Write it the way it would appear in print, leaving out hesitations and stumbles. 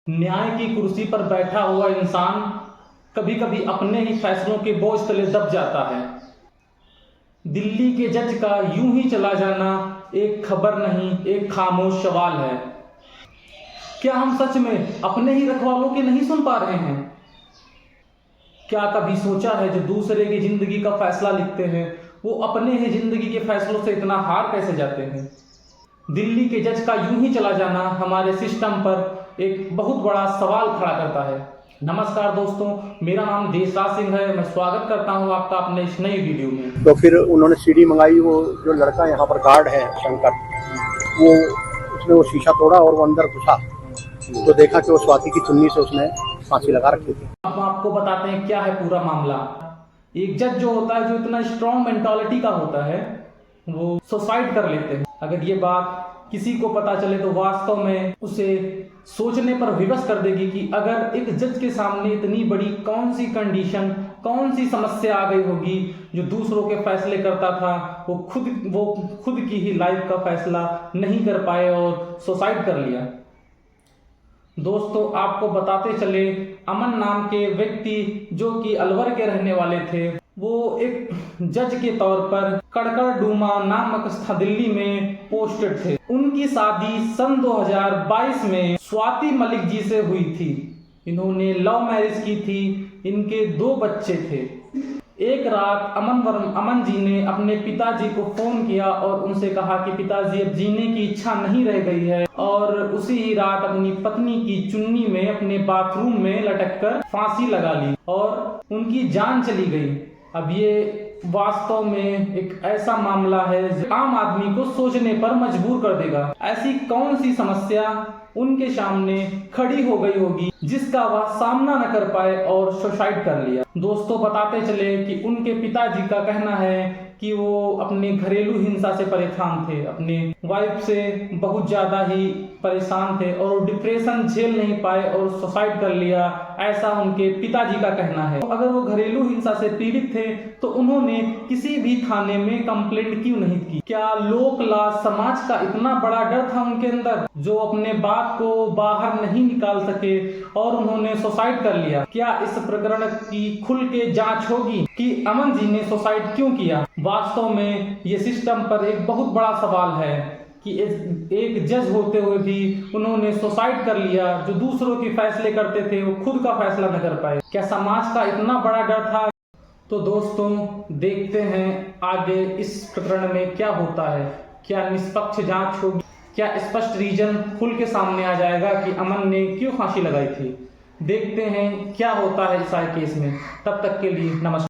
न्याय की कुर्सी पर बैठा हुआ इंसान कभी कभी अपने ही फैसलों के बोझ तले दब जाता है। दिल्ली के जज का यूं ही चला जाना एक खबर नहीं, एक खामोश सवाल है। क्या हम सच में अपने ही रखवालों के नहीं सुन पा रहे हैं? क्या कभी सोचा है जो दूसरे की जिंदगी का फैसला लिखते हैं वो अपने ही जिंदगी के फैसलों से इतना हार कैसे जाते हैं? दिल्ली के जज का यूं ही चला जाना हमारे सिस्टम पर एक बहुत बड़ा सवाल खड़ा करता है। नमस्कार दोस्तों, मेरा नाम देशराज सिंह है। मैं स्वागत करता हूं आपका अपने इस नई वीडियो में। तो फिर उन्होंने सीढ़ी मंगाई। वो जो लड़का यहाँ पर गार्ड है शंकर, वो उसने वो शीशा तोड़ा और वो अंदर घुसा तो देखा कि वो स्वाति की चुन्नी से उसने फांसी लगा रखी थी। अब आपको बताते हैं क्या है पूरा मामला। एक जज जो होता है, जो इतना स्ट्रॉन्ग मेंटालिटी का होता है, वो सुसाइड कर लेते हैं। अगर ये बात किसी को पता चले तो वास्तव में उसे सोचने पर विवश कर देगी कि अगर एक जज के सामने इतनी बड़ी कौन सी कंडीशन, कौन सी समस्या आ गई होगी जो दूसरों के फैसले करता था, वो खुद की ही लाइफ का फैसला नहीं कर पाए और सुसाइड कर लिया। दोस्तों, आपको बताते चले, अमन नाम के व्यक्ति जो कि अलवर के रहने वाले थे, वो एक जज के तौर पर कड़कड़डूमा नामक स्थान दिल्ली में पोस्टेड थे। उनकी शादी सन 2022 में स्वाति मलिक जी से हुई थी। इन्होंने लव मैरिज की थी। इनके 2 बच्चे थे। एक रात अमन जी ने अपने पिताजी को फोन किया और उनसे कहा कि पिताजी, अब जीने की इच्छा नहीं रह गई है, और उसी ही रात अपनी पत्नी की चुन्नी में अपने बाथरूम में लटककर फांसी लगा ली और उनकी जान चली गई। अब ये वास्तव में एक ऐसा मामला है जो आम आदमी को सोचने पर मजबूर कर देगा। ऐसी कौन सी समस्या उनके सामने खड़ी हो गई होगी जिसका वह सामना न कर पाए और सुसाइड कर लिया। दोस्तों, बताते चले कि उनके पिताजी का कहना है कि वो अपने घरेलू हिंसा से परेशान थे, अपने वाइफ से बहुत ज्यादा ही परेशान थे और वो डिप्रेशन झेल नहीं पाए और सुसाइड कर लिया, ऐसा उनके पिताजी का कहना है। तो अगर वो घरेलू हिंसा से पीड़ित थे तो उन्होंने किसी भी थाने में कंप्लेंट क्यों नहीं की? क्या लोक लाज समाज का इतना बड़ा डर था उनके अंदर जो अपने बात को बाहर नहीं निकाल सके और उन्होंने सुसाइड कर लिया? क्या इस प्रकरण की खुल के जांच होगी कि अमन जी ने सुसाइड क्यों किया? वास्तव में ये सिस्टम पर एक बहुत बड़ा सवाल है कि एक जज होते हुए भी उन्होंने सुसाइड कर लिया। जो दूसरों के फैसले करते थे वो खुद का फैसला न कर पाए। क्या समाज का इतना बड़ा डर था? तो दोस्तों, देखते हैं आगे इस प्रकरण में क्या होता है। क्या निष्पक्ष जांच होगी? क्या स्पष्ट रीजन खुल के सामने आ जाएगा कि अमन ने क्यों फांसी लगाई थी? देखते हैं क्या होता है इस केस में। तब तक के लिए नमस्कार।